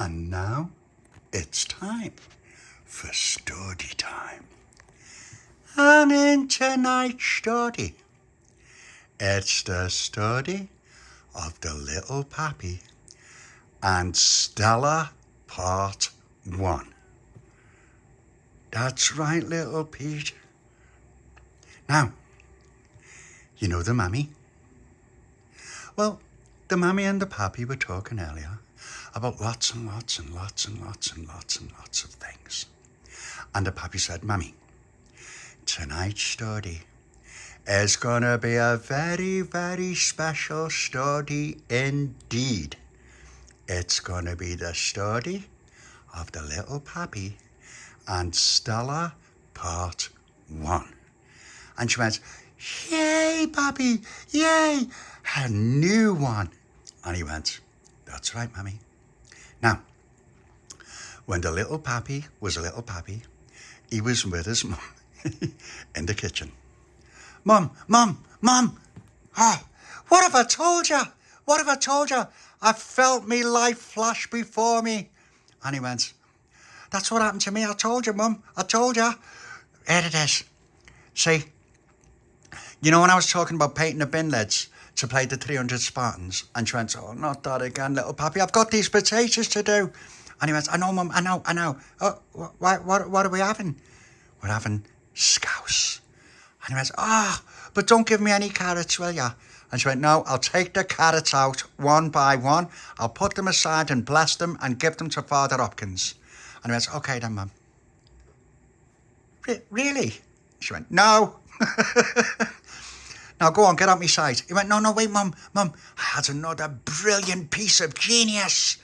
And now it's time for Stordy time. And in tonight's Stordy, it's the story of the Little Papi and Stella Part 1. That's right, little Pete. Now, you know the Mami? Well, the Mami and the Papi were talking earlier about lots and lots and lots and lots and lots and lots of things. And the Papi said, Mami, tonight's story is going to be a very, very special story indeed. It's going to be the story of the Little Papi and Stella Part 1. And she went, yay, Papi, yay, a new one. And he went, that's right, Mami. Now, when the Little Papi was a little Papi, he was with his mum in the kitchen. Mum, oh, what have I told you? What have I told you? I felt me life flash before me. And he went, that's what happened to me. I told you, Mum. I told you. Here it is. See, you know when I was talking about painting the bin lids to play the 300 Spartans? And she went, oh, not that again, little Papi. I've got these potatoes to do. And he went, I know, Mum, I know. Oh, what are we having? We're having scouse. And he went, but don't give me any carrots, will ya? And she went, no, I'll take the carrots out one by one. I'll put them aside and bless them and give them to Father Hopkins. And he went, okay then, Mum. Really? She went, no. Now go on, get out my sight. He went, no, wait, Mum. I had another brilliant piece of genius.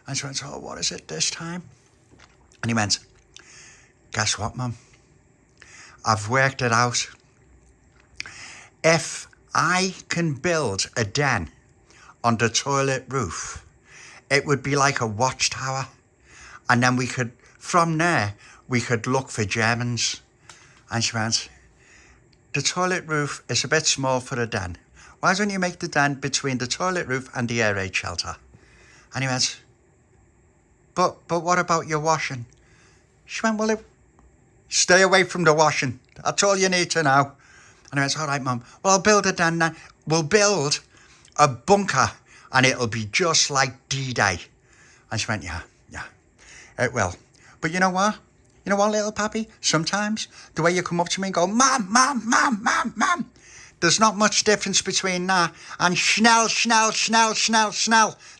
And she went, oh, what is it this time? And he went, guess what, Mum? I've worked it out. If I can build a den on the toilet roof, it would be like a watchtower. And then from there, we could look for Germans. And she went, the toilet roof is a bit small for a den. Why don't you make the den between the toilet roof and the air raid shelter? And he went, but what about your washing? She went, well, stay away from the washing. That's all you need to know. And I went, all right, Mum. Well, I'll build a den then. We'll build a bunker and it'll be just like D-Day. And she went, yeah, it will. But you know what? You know what, little Papi? Sometimes the way you come up to me and go, Mom, there's not much difference between that and schnell,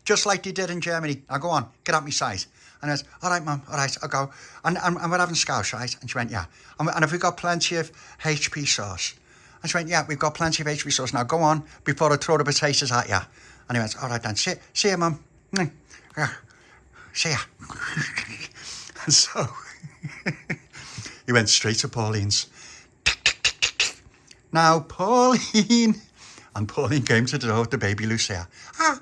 just like they did in Germany. Now go on, get out my sight. And I went, all right, Mum, all right, I'll go. And we're having scouse, right? And she went, yeah. And have we got plenty of HP sauce? And she went, yeah, we've got plenty of HP sauce. Now go on before I throw the potatoes at you. And he went, all right then, see you, Mum. See ya. And so he went straight to Pauline's. Now, Pauline. And Pauline came to the door to Baby Lucia. Little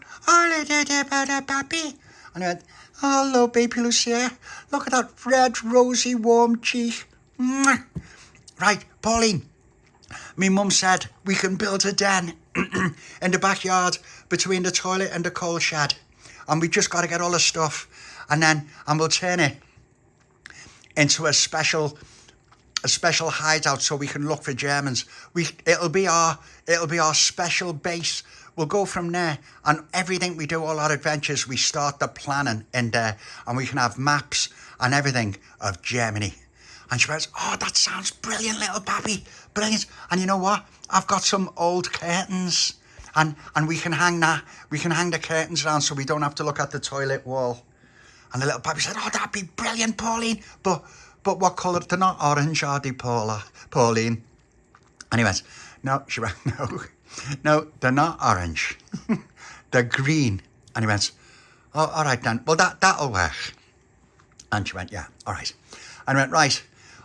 Papi. And he went, hello, Baby Lucia. Look at that red, rosy, warm cheek. Right, Pauline. Me mum said we can build a den in the backyard between the toilet and the coal shed. And we just got to get all the stuff. And we'll turn it into a special hideout so we can look for Germans. It'll be our special base. We'll go from there, and everything we do, all our adventures, we start the planning in there, and we can have maps and everything of Germany. And she goes, oh, that sounds brilliant, little Papi, brilliant. And you know what? I've got some old curtains, and we can hang the curtains around so we don't have to look at the toilet wall. And the little Papi said, oh, that'd be brilliant, Pauline. But what colour? They're not orange, are they, Pauline? And he went, no. She went, no, they're not orange. They're green. And he went, oh, all right then. Well, that'll work. And she went, yeah, all right. And he went, right.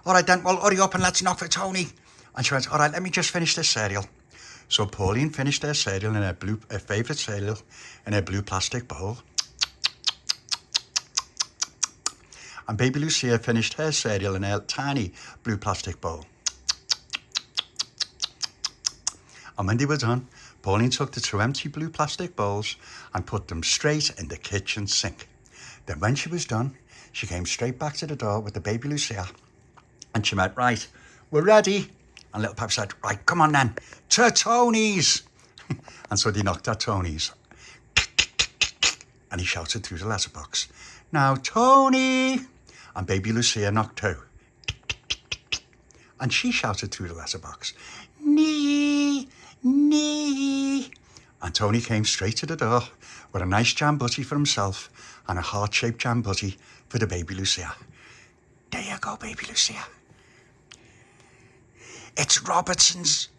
All right then. Well, hurry up and let's knock for Tony. And she went, all right, let me just finish this cereal. So Pauline finished her cereal in her favourite cereal in her blue plastic bowl. And Baby Lucia finished her cereal in her tiny blue plastic bowl. And when they were done, Pauline took the two empty blue plastic bowls and put them straight in the kitchen sink. Then when she was done, she came straight back to the door with the Baby Lucia. And she went, right, we're ready. And Little Papi said, right, come on then, to Tony's. And so they knocked at Tony's. And he shouted through the letterbox, now Tony. And Baby Lucia knocked too. And she shouted through the letterbox, nee, nee. And Tony came straight to the door with a nice jam butty for himself and a heart-shaped jam butty for the Baby Lucia. There you go, Baby Lucia. It's Robertson's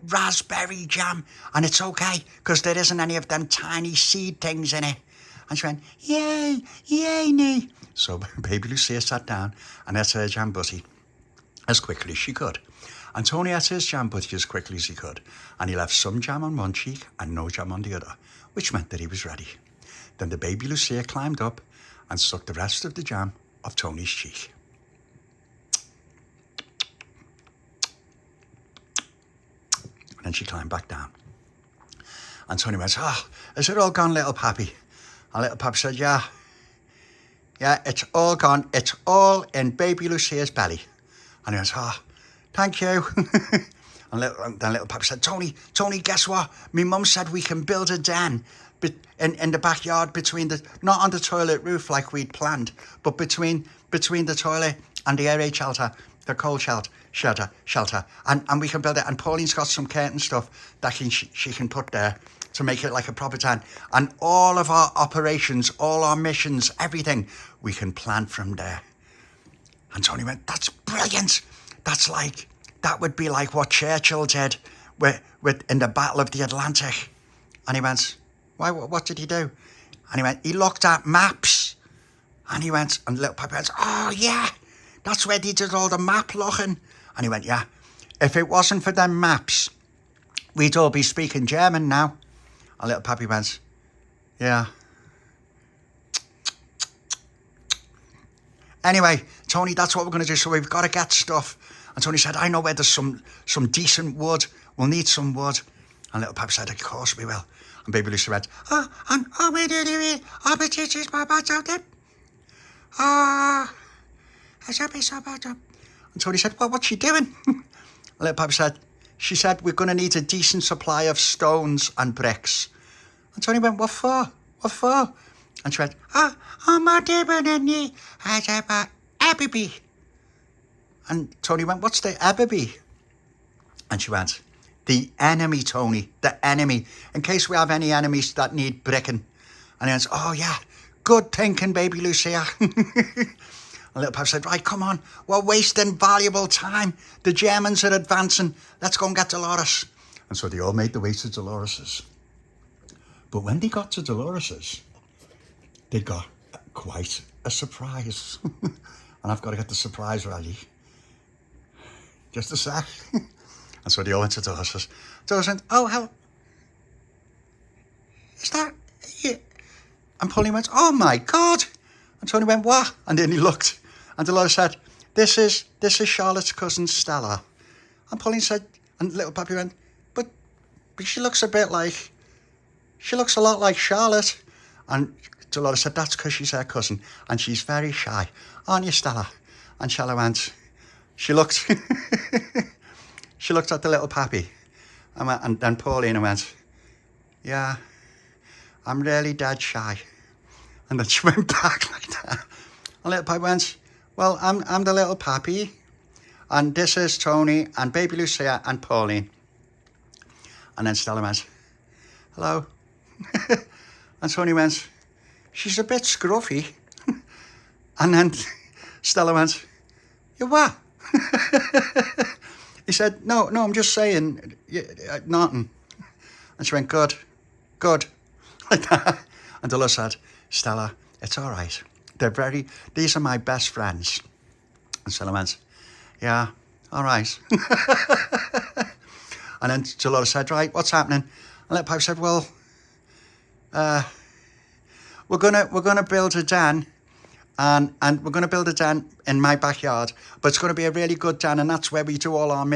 raspberry jam, and it's okay because there isn't any of them tiny seed things in it. And she went, yay, yay, nee. So Baby Lucia sat down and ate her jam butty as quickly as she could. And Tony ate his jam butty as quickly as he could, and he left some jam on one cheek and no jam on the other, which meant that he was ready. Then the Baby Lucia climbed up and sucked the rest of the jam off Tony's cheek. And then she climbed back down. And Tony went, is it all gone, Little Papi? And Little Papi said, yeah, it's all gone. It's all in Baby Lucia's belly. And he went, thank you. And then Little Papi said, Tony, guess what? My mum said we can build a den in the backyard not on the toilet roof like we'd planned, but between the toilet and the air raid shelter, the cold shelter, and we can build it. And Pauline's got some curtain stuff that she can put there to make it like a proper den. And all of our operations, all our missions, everything, we can plan from there. And Tony went, that's brilliant. That would be like what Churchill did with in the Battle of the Atlantic. And he went, why? What did he do? And he went, he looked at maps. And he went, and Little Papi went, oh yeah, that's where they did all the map looking. And he went, yeah, if it wasn't for them maps, we'd all be speaking German now. And Little Papi went, yeah. Anyway, Tony, that's what we're going to do. So we've got to get stuff. And Tony said, I know where there's some decent wood. We'll need some wood. And Little Papi said, of course we will. And Baby Lucia went, and we do it. But this is my bad job. And Tony said, well, what's she doing? And Little Papi said, she said, we're going to need a decent supply of stones and bricks. And Tony went, what for? What for? And she went, my dear, Ebby. And Tony went, what's the Ebby? And she went, the enemy, Tony, the enemy, in case we have any enemies that need bricking. And he went, oh yeah, good thinking, Baby Lucia. And Little Papi said, right, come on, we're wasting valuable time. The Germans are advancing. Let's go and get Dolores. And so they all made the way to Dolores's. But when they got to Dolores's, they got quite a surprise. And I've got to get the surprise ready. Just a sec. And so they all went to Dolores's. Dolores went, oh, hell, is that you? And Pauline went, oh my God. And Tony went, what? And then he looked. And Dolores said, this is Charlotte's cousin Stella. And Pauline said, and Little Papi went, but she looks a lot like Charlotte. And Dolores said, that's because she's her cousin. And she's very shy. Aren't you, Stella? And Stella went, she looked at the Little Papi. And then Pauline went, yeah, I'm really dead shy. And then she went back like that. And Little Papi went, well, I'm the Little Papi. And this is Tony and Baby Lucia and Pauline. And then Stella went, hello. And Tony went, she's a bit scruffy. And then Stella went, you what? He said, no, I'm just saying, nothing. And she went, good. Like that. And Dolores said, Stella, it's all right. These are my best friends. And Stella went, yeah, all right. And then Dolores said, right, what's happening? And Little Papi said, well, we're gonna build a den, and we're gonna build a den in my backyard, but it's gonna be a really good den, and that's where we do all our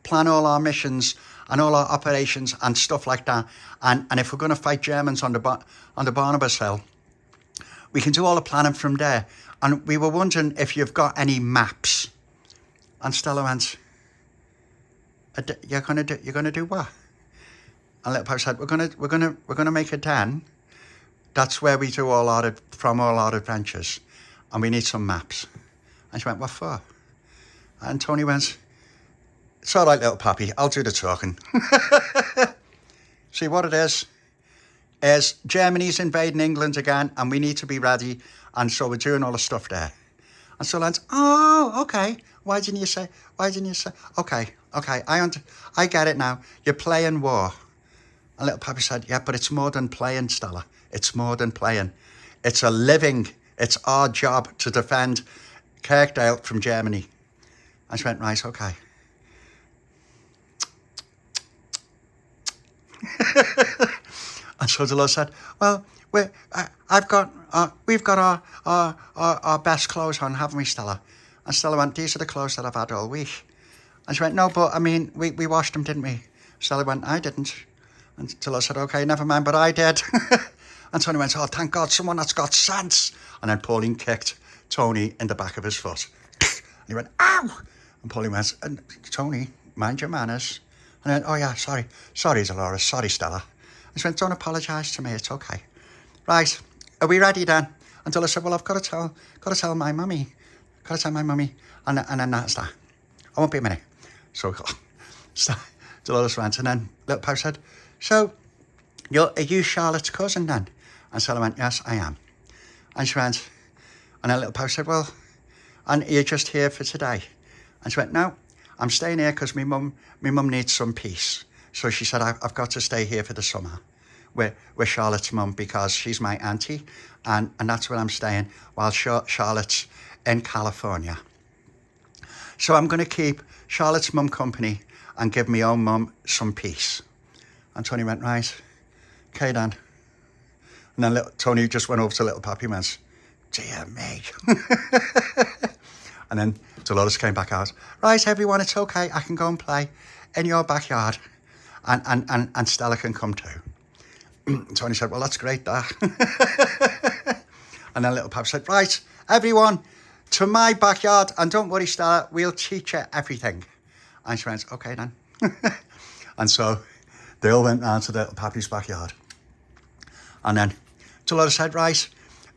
plan all our missions, and all our operations and stuff like that. And if we're going to fight Germans on the Barnabas Hill, we can do all the planning from there. And we were wondering if you've got any maps. And Stella went, "You're gonna do what?" And Little Papi said, "We're gonna make a den. That's where we do all our adventures, and we need some maps." And she went, "What for?" And Tony went, "It's all right, Little Papi, I'll do the talking." See, what it is Germany's invading England again, and we need to be ready, and so we're doing all the stuff there. And so Lance, "Oh, okay. Why didn't you say? Okay, I get it now. You're playing war." And Little Papi said, "Yeah, but it's more than playing, Stella. It's more than playing. It's a living. It's our job to defend Kirkdale from Germany." And she went, "Right, okay." And so Dolores said, "Well, we've got our best clothes on, haven't we, Stella?" And Stella went, "These are the clothes that I've had all week." And she went, "No, but I mean, we washed them, didn't we?" Stella went, "I didn't." And Dolores said, "Okay, never mind, but I did." And Tony went, "Oh, thank God, someone that's got sense." And then Pauline kicked Tony in the back of his foot. And he went, "Ow!" And Pauline went, "Tony, mind your manners." And I went, "Oh yeah, sorry Dolores, sorry Stella." And she went, "Don't apologise to me, it's okay." "Right, are we ready then?" And Dolores said, "Well, I've got to tell my mummy. And then that's that. I won't be a minute." So Dolores went, and then Little Papi said, "So, are you Charlotte's cousin then?" And Stella went, "Yes, I am." And she went, and then Little Papi said, "Well, and you're just here for today?" And she went, "No, I'm staying here because my mum needs some peace." So she said, I've got to stay here for the summer with Charlotte's mum because she's my auntie, and that's where I'm staying while Charlotte's in California. So I'm going to keep Charlotte's mum company and give my own mum some peace." And Tony went, "Right, okay then." And then Tony just went over to Little Papi and went, "Dear me." And then Dolores came back out. "Right, everyone, it's okay. I can go and play in your backyard. And Stella can come too." Tony said, "Well, that's great, that." And then Little Papi said, "Right, everyone, to my backyard. And don't worry, Stella, we'll teach you everything." And she went, "Okay then." And so they all went down to Little Papi's backyard. And then Dolores said, "Right,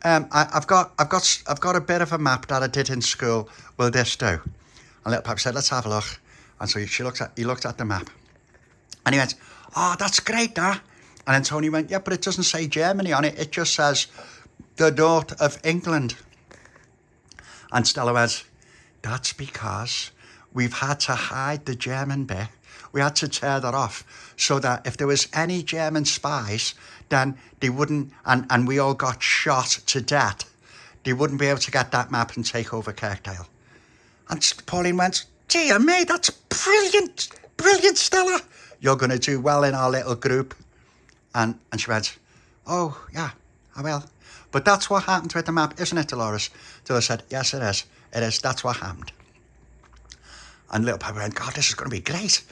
I've got a bit of a map that I did in school. Will this do?" And Little Papi said, "Let's have a look." And so he looked at the map. And he went, "Oh, that's great, that." And then Tony went, "Yeah, but it doesn't say Germany on it. It just says the north of England." And Stella went, "That's because we've had to hide the German bit. We had to tear that off so that if there was any German spies, then they wouldn't, and we all got shot to death, they wouldn't be able to get that map and take over Kirkdale." And Pauline went, "Dear me, that's brilliant, brilliant, Stella. You're going to do well in our little group." And she went, "Oh, yeah, I will. But that's what happened with the map, isn't it, Dolores?" Dolores said, "Yes, it is. It is. That's what happened." And Little Papi went, "God, this is going to be great.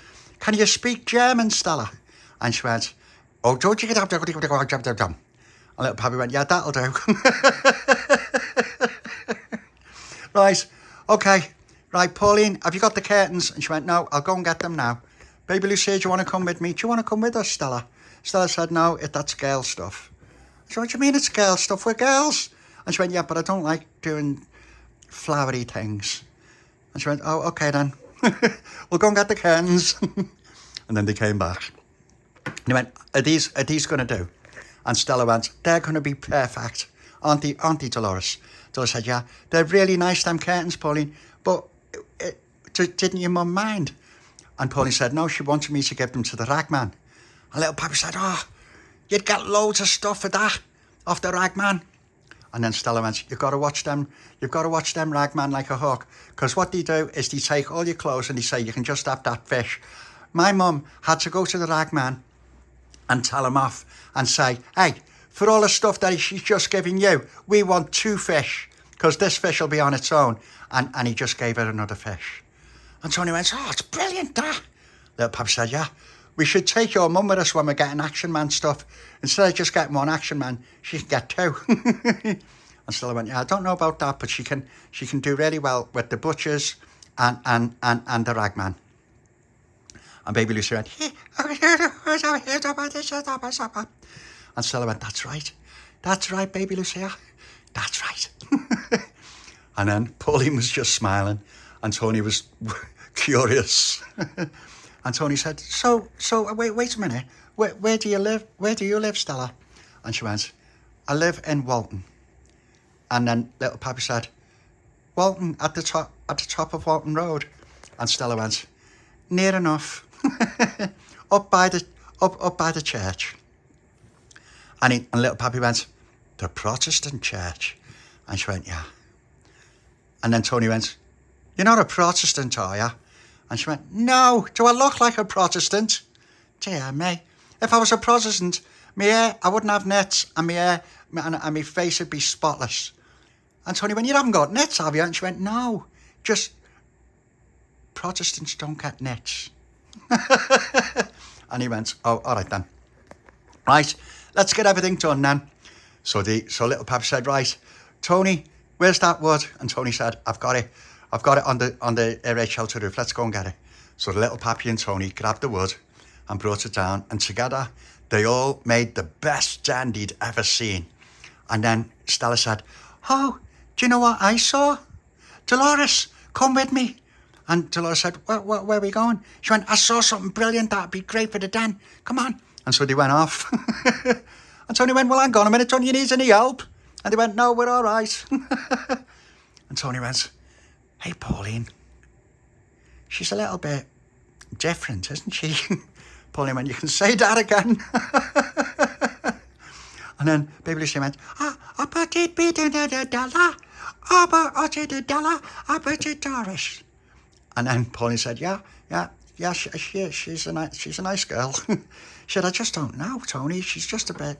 Can you speak German, Stella?" And she went, "Oh, don't you get up there." And Little Papi went, "Yeah, that'll do." "Right, okay. Right, Pauline, have you got the curtains?" And she went, "No, I'll go and get them now." "Baby Lucia, do you want to come with me?" "Do you want to come with us, Stella?" Stella said, "No, that's girl stuff." I said, "What do you mean it's girl stuff? We're girls." And she went, "Yeah, but I don't like doing flowery things." And she went, "Oh, okay then." "We'll go and get the curtains." And then they came back. And he went, are these going to do?" And Stella went, "They're going to be perfect. Auntie Dolores." Dolores said, "Yeah, they're really nice, them curtains, Pauline. But didn't your mum mind?" And Pauline said, "No, she wanted me to give them to the ragman." And Little Papi said, "Oh, you'd get loads of stuff for that off the ragman." And then Stella went, You've got to watch them ragman like a hawk. Because what they do is they take all your clothes and they say, you can just have that fish." My mum had to go to the ragman and tell him off and say, "Hey, for all the stuff that she's just giving you, we want 2 fish, because this fish will be on its own." And he just gave her another fish. And Tony went, "Oh, it's brilliant, that." Little Papi said, "Yeah, we should take your mum with us when we're getting Action Man stuff. Instead of just getting one Action Man, she can get two. And Stella went, yeah, I don't know about that, but she can do really well with the Butchers and the Ragman. And Baby Lucia went, and Stella went, that's right, Baby Lucia, that's right. And then Pauline was just smiling, and Tony was curious. And Tony said, so wait a minute, where do you live? Where do you live, Stella? And she went, I live in Walton. And then Little Papi said, Walton, at the top of Walton Road. And Stella went, near enough. up by the church. And Little Papi went, the Protestant church. And she went, yeah. And then Tony went, you're not a Protestant, are you? And she went, no, do I look like a Protestant? Dear me. If I was a Protestant, my hair, I wouldn't have nets, and my hair and my face would be spotless. And Tony went, you haven't got nets, have you? And she went, no, just Protestants don't get nets. And he went, oh, all right then. Right, let's get everything done then. So Little Papi said, right, Tony, where's that wood? And Tony said, I've got it on the air shelter roof. Let's go and get it. So the Little Papi and Tony grabbed the wood and brought it down, and together they all made the best den they'd ever seen. And then Stella said, oh, do you know what I saw? Dolores, come with me. And Dolores said, where are we going? She went, I saw something brilliant that'd be great for the den. Come on. And so they went off. And Tony went, well, hang on a minute, Tony, you need any help? And they went, no, we're all right. And Tony went, hey, Pauline, she's a little bit different, isn't she? Pauline went, you can say that again. And then Baby Lucia went, I bet it be the Della. I bet it Della. I bet it Doris. And then Pauline said, yeah, she's a nice girl. She said, I just don't know, Tony, she's just a bit.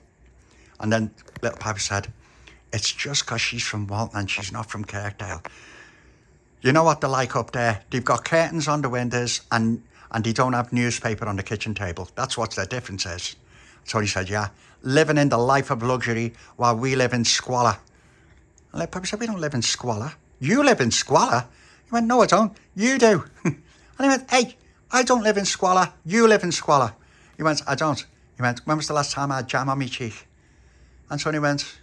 And then Little Papi said, it's just because she's from Walton and she's not from Kirkdale. You know what they're like up there? They've got curtains on the windows and they don't have newspaper on the kitchen table. That's what their difference is. Tony said, yeah, living in the life of luxury while we live in squalor. And Little Papi said, we don't live in squalor. You live in squalor? He went, no, I don't. You do. And he went, hey, I don't live in squalor. You live in squalor. He went, I don't. He went, when was the last time I had jam on my cheek? And Tony went,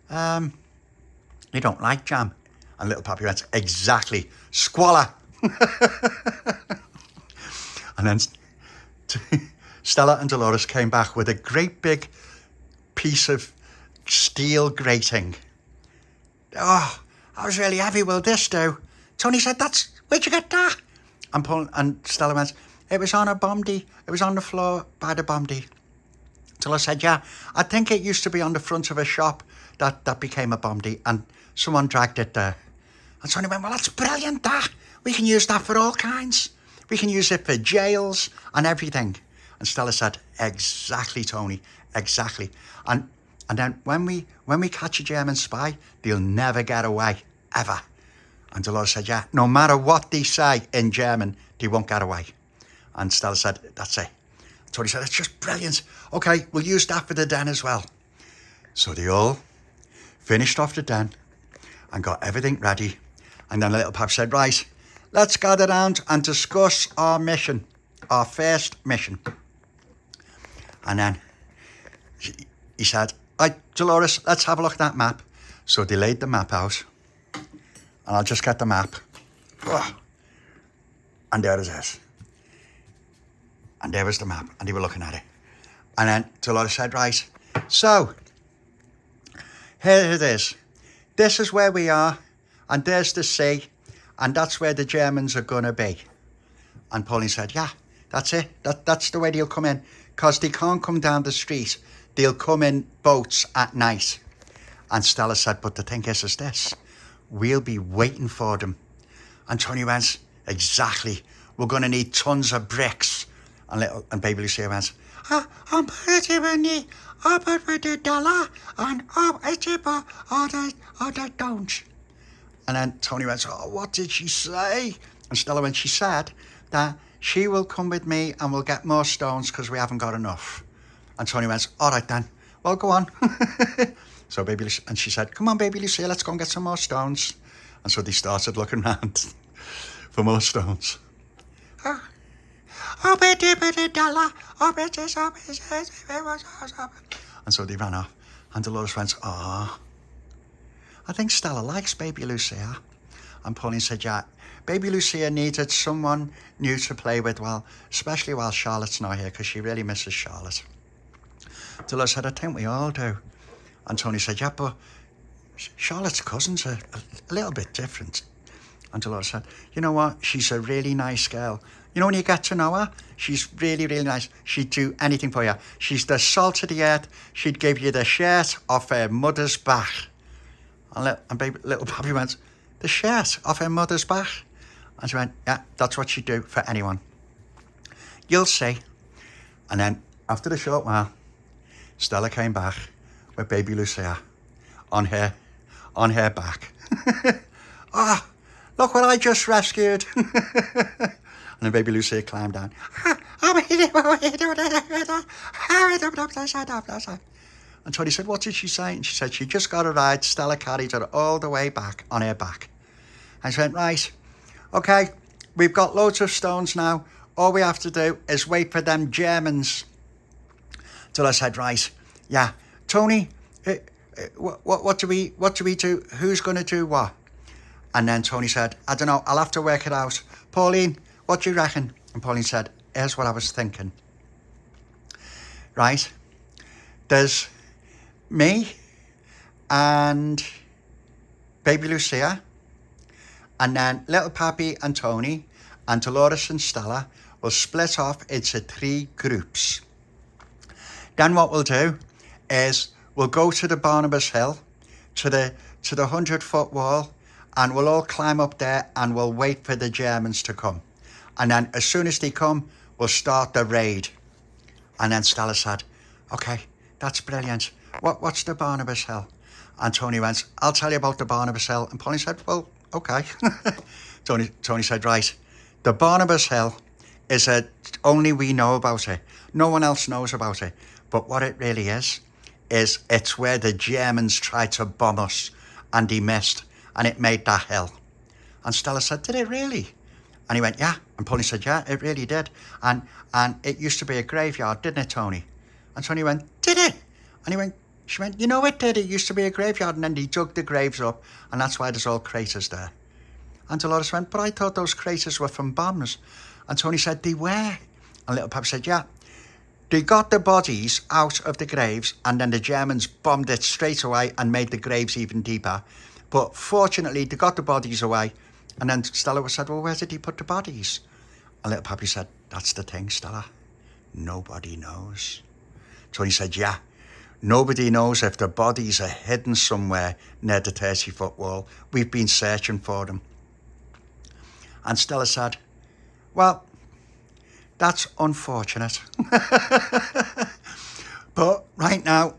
you don't like jam. And Little Papi went, exactly, squalor. And then Stella and Dolores came back with a great big piece of steel grating. Oh, that was really heavy, will this do? Tony said, where'd you get that? And Stella went, it was on a bomdy. It was on the floor by the bomdy. Dolores said, yeah, I think it used to be on the front of a shop that became a bomdy, and someone dragged it there. And Tony went, well, that's brilliant, that. We can use that for all kinds. We can use it for jails and everything. And Stella said, exactly, Tony, exactly. And then when we catch a German spy, they'll never get away, ever. And Dolores said, yeah, no matter what they say in German, they won't get away. And Stella said, that's it. Tony said, it's just brilliant. Okay, we'll use that for the den as well. So they all finished off the den and got everything ready. And then Little Papi said, right, let's gather round and discuss our mission, our first mission. And then he said, right, Dolores, let's have a look at that map. So they laid the map out. And I'll just get the map. Oh. And there it is. And there was the map. And they were looking at it. And then Dolores said, right, so here it is. This is where we are. And there's the sea. And that's where the Germans are going to be. And Pauline said, yeah, that's it. That's the way they'll come in. Because they can't come down the street. They'll come in boats at night. And Stella said, but the thing is this. We'll be waiting for them. And Tony went, exactly. We're going to need tons of bricks. And Baby Lucia went, I'm pretty many. I'm with the dollar. And I don't. And then Tony went, oh, what did she say? And Stella went, she said that she will come with me and we'll get more stones because we haven't got enough. And Tony went, all right then, well, go on. So Baby Lucia, and she said, come on, Baby Lucia, let's go and get some more stones. And so they started looking around for more stones. And so they ran off. And Dolores went, I think Stella likes Baby Lucia. And Pauline said, yeah, Baby Lucia needed someone new to play with, well, especially while Charlotte's not here, because she really misses Charlotte. Dolores said, I think we all do. And Tony said, yeah, but Charlotte's cousins are a little bit different. And Dolores said, you know what? She's a really nice girl. You know, when you get to know her, she's really, really nice. She'd do anything for you. She's the salt of the earth. She'd give you the shirt off her mother's back. And Little Papi went, the shirt off her mother's back? And she went, yeah, that's what she'd do for anyone. You'll see. And then, after a short while, Stella came back with Baby Lucia on her back. Oh, look what I just rescued. And then Baby Lucia climbed down. And Tony said, what did she say? And she said, she just got a ride. Stella carried her all the way back on her back. And she went, right, okay, we've got loads of stones now. All we have to do is wait for them Germans. Till I said, right, yeah, Tony, what do we do? Who's going to do what? And then Tony said, I don't know, I'll have to work it out. Pauline, what do you reckon? And Pauline said, here's what I was thinking. Right, there's me and Baby Lucia, and then Little Papi and Tony and Dolores and Stella will split off into 3 groups. Then what we'll do is we'll go to the Barnabas Hill, to the 100-foot wall, and we'll all climb up there and we'll wait for the Germans to come. And then as soon as they come, we'll start the raid. And then Stella said, okay, that's brilliant. What's the Barnabas Hill? And Tony went, I'll tell you about the Barnabas Hill. And Pauline said, well, okay. Tony said, right, the Barnabas Hill is only we know about it. No one else knows about it. But what it really is it's where the Germans tried to bomb us and he missed and it made that hill. And Stella said, did it really? And he went, yeah. And Pauline said, yeah, it really did. And it used to be a graveyard, didn't it, Tony? And Tony went, did it? And she went, you know it did. It used to be a graveyard. And then they dug the graves up and that's why there's all craters there. And Dolores went, but I thought those craters were from bombs. And Tony said, they were. And Little Papi said, yeah. They got the bodies out of the graves and then the Germans bombed it straight away and made the graves even deeper. But fortunately, they got the bodies away. And then Stella said, well, where did he put the bodies? And Little Papi said, that's the thing, Stella. Nobody knows. Tony said, yeah, nobody knows if the bodies are hidden somewhere near the 30-foot wall. We've been searching for them. And Stella said, well, that's unfortunate. But right now,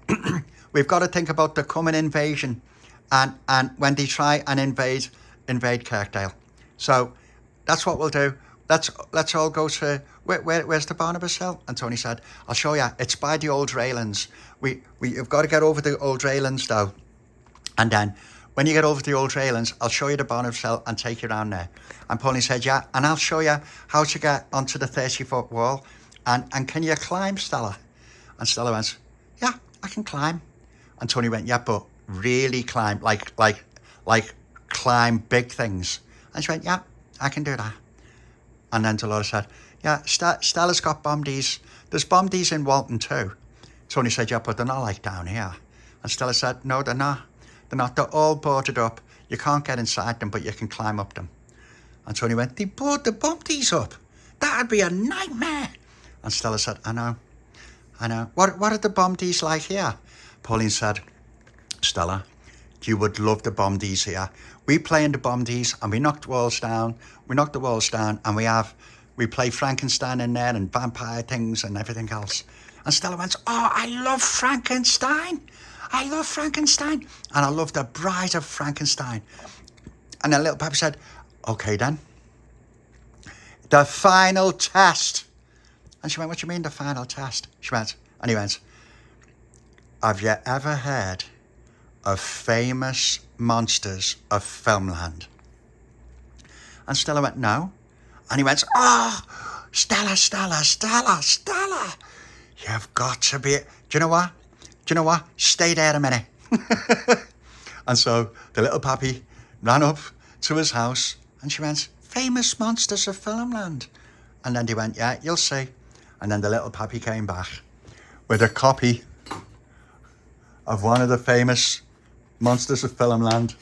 we've got to think about the coming invasion and when they try and invade Kirkdale. So that's what we'll do. Let's all go to, where's the Barnabas Hill? And Tony said, I'll show you. It's by the old railings. We've got to get over the old railings though. And then when you get over the old railings, I'll show you the Barnabas Hill and take you around there. And Pauline said, yeah, and I'll show you how to get onto the 30-foot wall. And can you climb, Stella? And Stella went, yeah, I can climb. And Tony went, yeah, but really climb, like climb big things. And she went, yeah, I can do that. And then Dolores said, yeah, Stella's got bombies. There's bombies in Walton too. Tony said, yeah, but they're not like down here. And Stella said, no, they're not. They're not. They're all boarded up. You can't get inside them, but you can climb up them. And Tony went, they board the bombies up. That'd be a nightmare. And Stella said, I know. What are the bombies like here? Pauline said, Stella, you would love the bombies here. We play in the bombies and we knock the walls down. And we play Frankenstein in there and vampire things and everything else. And Stella went, oh, I love Frankenstein. And I love the Bride of Frankenstein. And then Little Papi said, okay then. the final test. And she went, what do you mean the final test? She went, and he went, have you ever heard of famous monsters of filmland? And Stella went, no. And he went, oh, Stella, you've got to be, do you know what? Stay there a minute. And so the little Papi ran up to his house and she went, famous monsters of filmland. And then he went, yeah, you'll see. And then the little Papi came back with a copy of one of the famous monsters of filmland.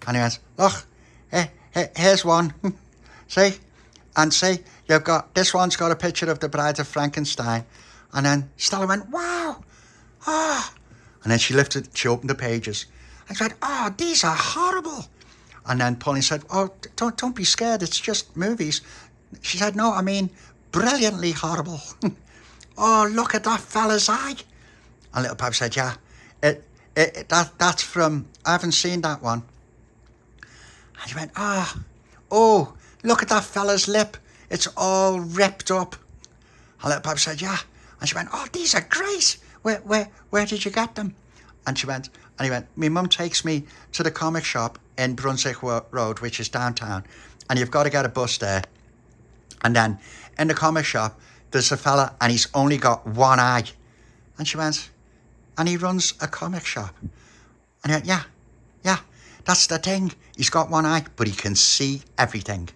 And he went, look, here's one. See? And see, you've got, this one's got a picture of the Bride of Frankenstein. And then Stella went, wow. Ah. And then she opened the pages. And she went, oh, these are horrible. And then Pauline said, oh, don't be scared. It's just movies. She said, no, I mean, brilliantly horrible. Oh, look at that fella's eye. And little Papi said, yeah, that's from, I haven't seen that one. And she went, oh, look at that fella's lip. It's all ripped up. And little Papi said, yeah. And she went, oh, these are great. Where did you get them? And he went, my mum takes me to the comic shop in Brunswick Road, which is downtown. And you've got to get a bus there. And then in the comic shop, there's a fella and he's only got one eye. And she went, and he runs a comic shop. And he went, yeah, that's the thing. He's got one eye, but he can see everything.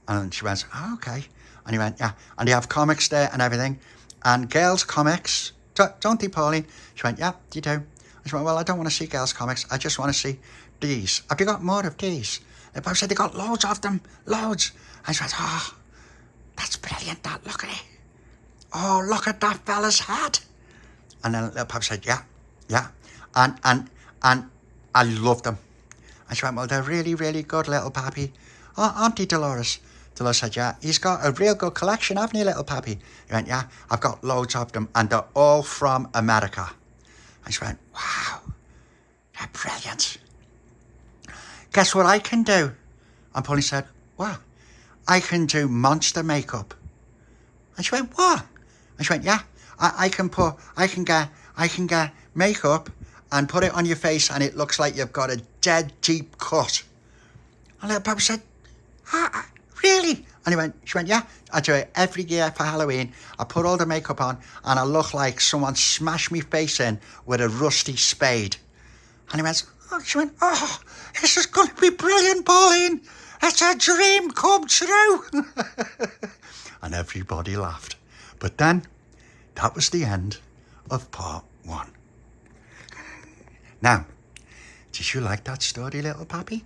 And she went, oh, okay. And he went, yeah. And they have comics there and everything. And girls' comics, don't they, Pauline? She went, yeah, you do. And she went, well, I don't want to see girls' comics. I just want to see these. Have you got more of these? And Bob said, they got loads of them, loads. And she went, oh, that's brilliant, that, look at it. Oh, look at that fella's head. And then little Pop said, yeah. And I loved them. And she went, well, they're really, really good, little Papi. Oh, aren't they, Dolores? Dolores said, yeah, he's got a real good collection, haven't he, little Papi? He went, yeah, I've got loads of them, and they're all from America. And she went, wow, they're brilliant. Guess what I can do? And Pauline said, what? I can do monster makeup. And she went, what? And she went, yeah, I can get makeup and put it on your face and it looks like you've got a dead deep cut. And little Papa said, really? And she went, yeah, I do it every year for Halloween. I put all the makeup on and I look like someone smashed me face in with a rusty spade. And she went, oh, this is going to be brilliant, Pauline. It's a dream come true. And everybody laughed. But then, that was the end of part 1. Now, did you like that story, little Papi?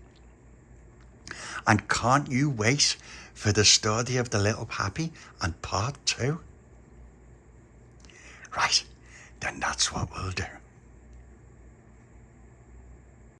And can't you wait for the story of the little Papi and part 2? Right, then that's what we'll do.